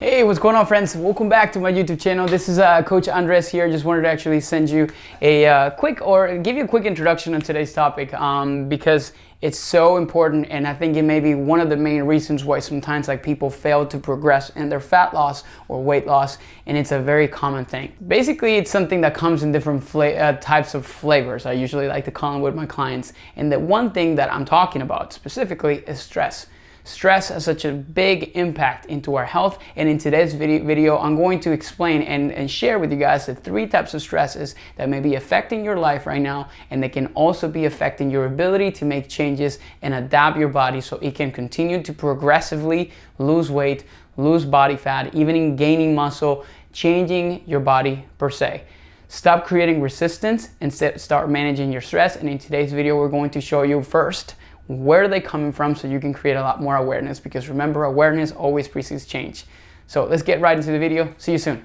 Hey, what's going on, friends? Welcome back to my YouTube channel. This is Coach Andres here. Just wanted to actually send you a give you a quick introduction on today's topic because it's so important, and I think it may be one of the main reasons why sometimes people fail to progress in their fat loss or weight loss, and it's a very common thing. Basically, it's something that comes in different types of flavors. I usually like to call them with my clients, and the one thing that I'm talking about specifically is stress. Stress has such a big impact into our health, and in today's video I'm going to explain and share with you guys the 3 types of stresses that may be affecting your life right now, and they can also be affecting your ability to make changes and adapt your body so it can continue to progressively lose weight, lose body fat, even in gaining muscle, changing your body per se. Stop creating resistance and start managing your stress. And in today's video we're going to show you first where are they coming from so you can create a lot more awareness, because remember, awareness always precedes change. So let's get right into the video. See you soon.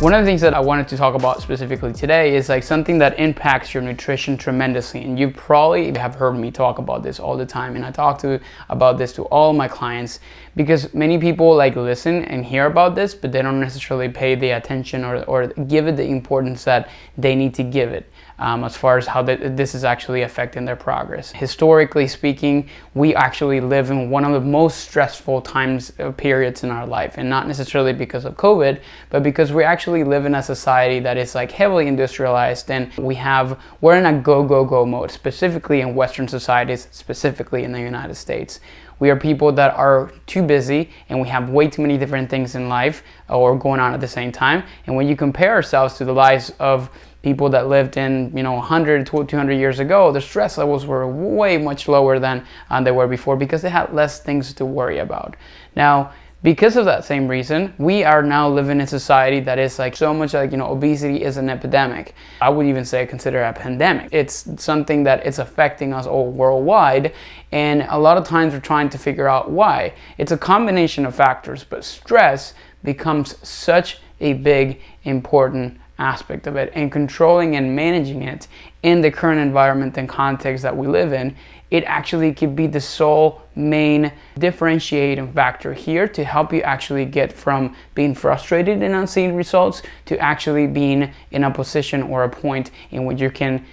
One of the things that I wanted to talk about specifically today is something that impacts your nutrition tremendously, and you probably have heard me talk about this all the time, and I talk about this to all my clients because many people listen and hear about this, but they don't necessarily pay the attention or give it the importance that they need to give it. As far as how this is actually affecting their progress. Historically speaking, we actually live in one of the most stressful periods in our life, and not necessarily because of COVID, but because we actually live in a society that is heavily industrialized, and we're in a go mode, specifically in Western societies, specifically in the United States. We are people that are too busy, and we have way too many different things in life or going on at the same time. And when you compare ourselves to the lives of people that lived in 100 to 200 years ago, the stress levels were way much lower than they were before, because they had less things to worry about. Now, because of that same reason, we are now living in a society that is so much obesity is an epidemic. I would even say consider a pandemic. It's something that is affecting us all worldwide, and a lot of times we're trying to figure out why. It's a combination of factors, but stress becomes such a big, important aspect of it, and controlling and managing it in the current environment and context that we live in, it actually could be the sole main differentiating factor here to help you actually get from being frustrated and not seeing results to actually being in a position or a point in which you can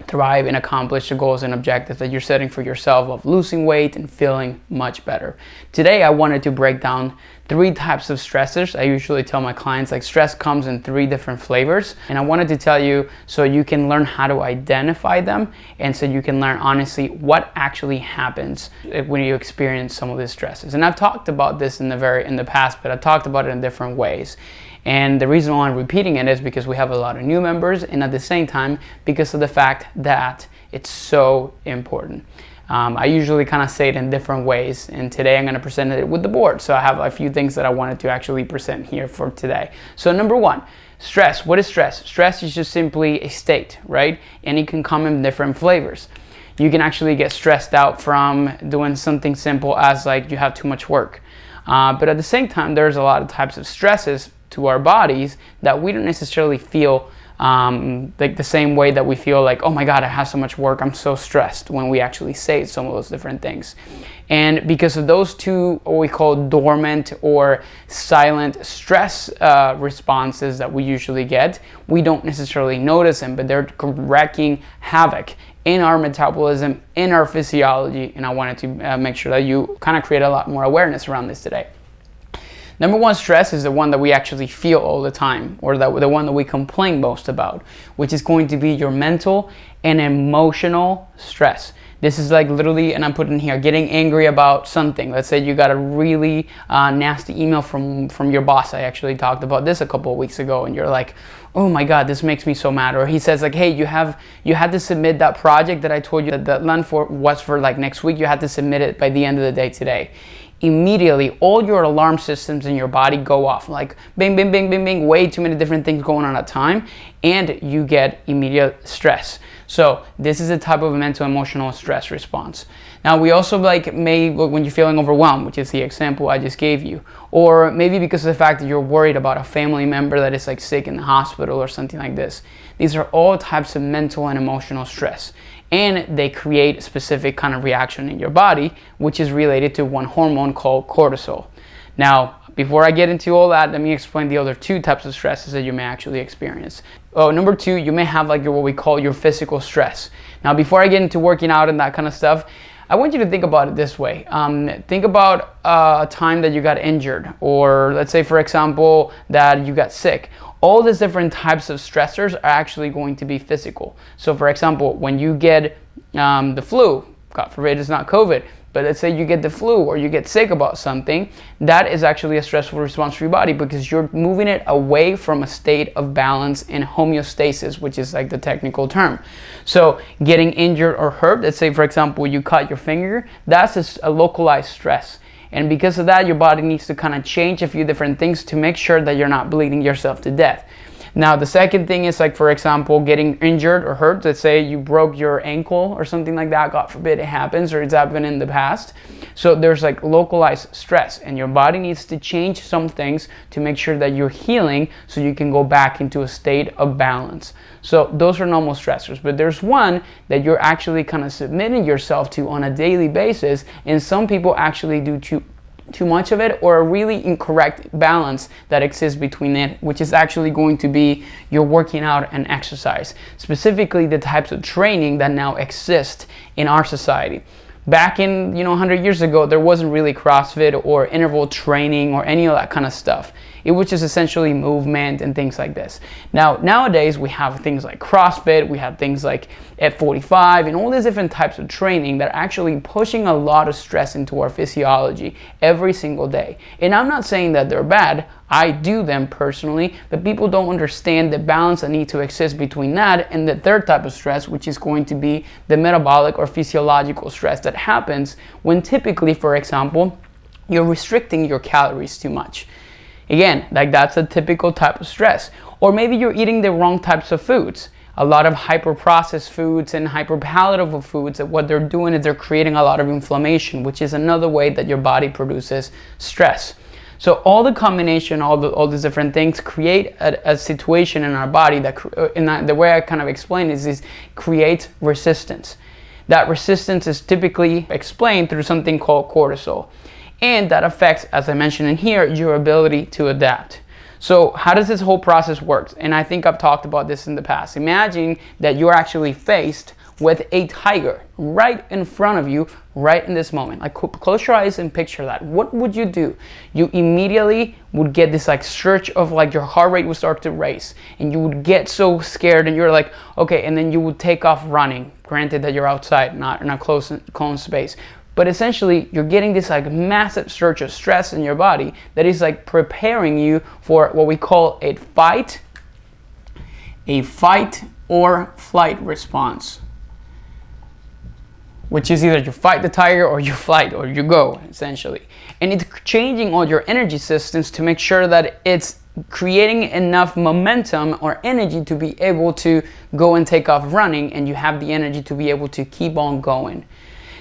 thrive and accomplish the goals and objectives that you're setting for yourself of losing weight and feeling much better. Today I wanted to break down 3 types of stressors. I usually tell my clients stress comes in 3 different flavors, and I wanted to tell you so you can learn how to identify them, and so you can learn honestly what actually happens when you experience some of these stresses. And I've talked about this in the past, but I've talked about it in different ways. And the reason why I'm repeating it is because we have a lot of new members, and at the same time because of the fact that it's so important. I usually kind of say it in different ways, and today I'm going to present it with the board. So I have a few things that I wanted to actually present here for today. So number 1, stress. What is stress? Stress is just simply a state, right? And it can come in different flavors. You can actually get stressed out from doing something simple as you have too much work. But at the same time, there's a lot of types of stresses to our bodies that we don't necessarily feel the same way that we feel oh my God, I have so much work, I'm so stressed, when we actually say some of those different things. And because of those 2, what we call dormant or silent stress responses that we usually get, we don't necessarily notice them, but they're wreaking havoc in our metabolism, in our physiology, and I wanted to make sure that you kind of create a lot more awareness around this today. Number 1 stress is the one that we actually feel all the time, or the one that we complain most about, which is going to be your mental and emotional stress. This is literally, and I'm putting here, getting angry about something. Let's say you got a really nasty email from your boss. I actually talked about this a couple of weeks ago, and you're oh my God, this makes me so mad. Or he says hey, you had to submit that project that I told you that the deadline was for next week. You had to submit it by the end of the day today. Immediately all your alarm systems in your body go off, bing, bing, bing, bing, bing, way too many different things going on at a time, and you get immediate stress. So this is a type of mental emotional stress response. Now we also may, when you're feeling overwhelmed, which is the example I just gave you, or maybe because of the fact that you're worried about a family member that is sick in the hospital or something like this. These are all types of mental and emotional stress, and they create a specific kind of reaction in your body, which is related to one hormone called cortisol. Now, before I get into all that, let me explain the other two types of stresses that you may actually experience. Number two, you may have what we call your physical stress. Now, before I get into working out and that kind of stuff, I want you to think about it this way. Think about a time that you got injured, or let's say, for example, that you got sick. All these different types of stressors are actually going to be physical. So, for example, when you get the flu, God forbid it's not COVID, but let's say you get the flu or you get sick about something, that is actually a stressful response for your body because you're moving it away from a state of balance and homeostasis, which is the technical term. So getting injured or hurt, let's say for example you cut your finger, that's a localized stress. And because of that, your body needs to kind of change a few different things to make sure that you're not bleeding yourself to death. Now, the second thing is for example, getting injured or hurt. Let's say you broke your ankle or something like that. God forbid it happens, or it's happened in the past. So there's localized stress, and your body needs to change some things to make sure that you're healing so you can go back into a state of balance. So those are normal stressors, but there's one that you're actually kind of submitting yourself to on a daily basis, and some people actually do too much of it, or a really incorrect balance that exists between it, which is actually going to be your working out and exercise, specifically the types of training that now exist in our society. Back in 100 years ago, there wasn't really CrossFit or interval training or any of that kind of stuff. It was just essentially movement and things like this. Nowadays we have things like CrossFit, we have things like F45 and all these different types of training that are actually pushing a lot of stress into our physiology every single day. And I'm not saying that they're bad. I do them personally, but people don't understand the balance that needs to exist between that and the third type of stress, which is going to be the metabolic or physiological stress that happens when typically, for example, you're restricting your calories too much. Again, that's a typical type of stress. Or maybe you're eating the wrong types of foods. A lot of hyper-processed foods and hyper-palatable foods, that what they're doing is they're creating a lot of inflammation, which is another way that your body produces stress. So all the combination, all these different things create a situation in our body that, the way I kind of explain is creates resistance. That resistance is typically explained through something called cortisol. And that affects, as I mentioned in here, your ability to adapt. So how does this whole process work? And I think I've talked about this in the past. Imagine that you're actually faced with a tiger right in front of you, right in this moment. Close your eyes and picture that. What would you do? You immediately would get this surge of your heart rate would start to race, and you would get so scared, and you're okay, and then you would take off running. Granted that you're outside, not in a closed space. But essentially, you're getting this massive surge of stress in your body that is preparing you for what we call a fight or flight response, which is either you fight the tiger or you flight or you go, essentially. And it's changing all your energy systems to make sure that it's creating enough momentum or energy to be able to go and take off running, and you have the energy to be able to keep on going.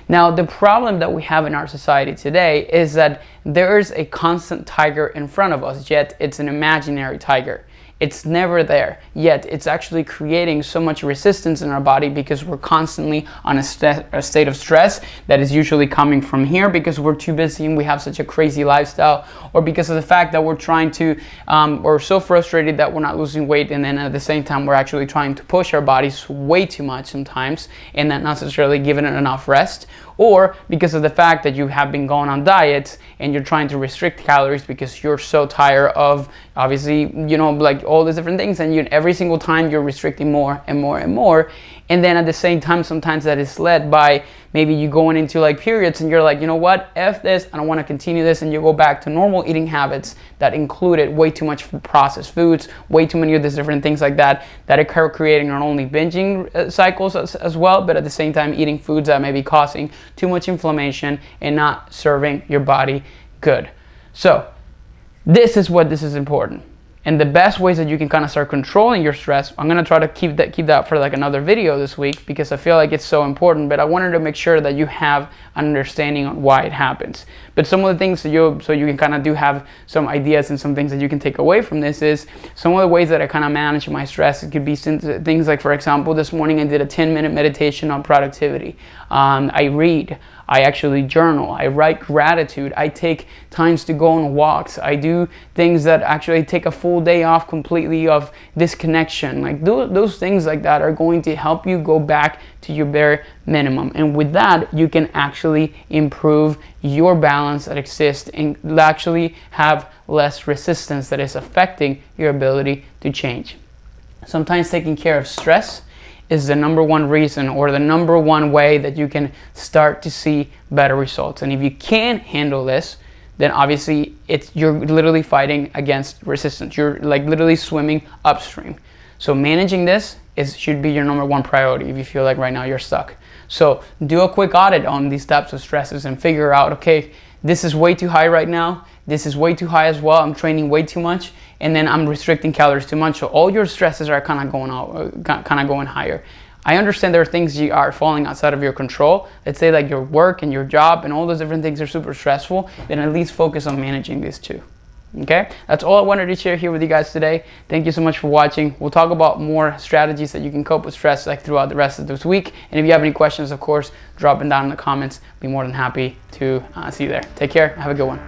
Now, the problem that we have in our society today is that there is a constant tiger in front of us, yet it's an imaginary tiger. It's never there, yet it's actually creating so much resistance in our body because we're constantly on a state of stress that is usually coming from here because we're too busy and we have such a crazy lifestyle, or because of the fact that we're trying to, we're so frustrated that we're not losing weight, and then at the same time we're actually trying to push our bodies way too much sometimes and not necessarily giving it enough rest, or because of the fact that you have been going on diets and you're trying to restrict calories because you're so tired of, obviously, all these different things, and every single time you're restricting more and more and more. And then at the same time, sometimes that is led by maybe you going into periods and you're you know what, F this, I don't want to continue this, and you go back to normal eating habits that included way too much processed foods, way too many of these different things that occur, creating not only binging cycles as well, but at the same time eating foods that may be causing too much inflammation and not serving your body good. So this is important. And the best ways that you can kind of start controlling your stress, I'm going to try to keep that for like another video this week, because I feel like it's so important, but I wanted to make sure that you have an understanding on why it happens. But some of the things so you can kind of do have some ideas and some things that you can take away from this is some of the ways that I kind of manage my stress. It could be things like, for example, this morning I did a 10-minute meditation on productivity. I read. I actually journal. I write gratitude. I take times to go on walks. I do things that actually take a full day off completely of disconnection. Like those things like that are going to help you go back to your bare minimum. And with that, you can actually improve your balance that exists and actually have less resistance that is affecting your ability to change. Sometimes taking care of stress is the number one reason or the number one way that you can start to see better results. And if you can't handle this, then obviously you're literally fighting against resistance. You're like literally swimming upstream. So managing this should be your number one priority if you feel like right now you're stuck. So do a quick audit on these types of stresses and figure out, okay, this is way too high right now. This is way too high as well. I'm training way too much, and then I'm restricting calories too much. So all your stresses are kind of going higher. I understand there are things you are falling outside of your control. Let's say like your work and your job and all those different things are super stressful. Then at least focus on managing these too. Okay, that's all I wanted to share here with you guys today. Thank you so much for watching. We'll talk about more strategies that you can cope with stress like throughout the rest of this week. And if you have any questions, of course, drop them down in the comments. Be more than happy to see you there. Take care. Have a good one.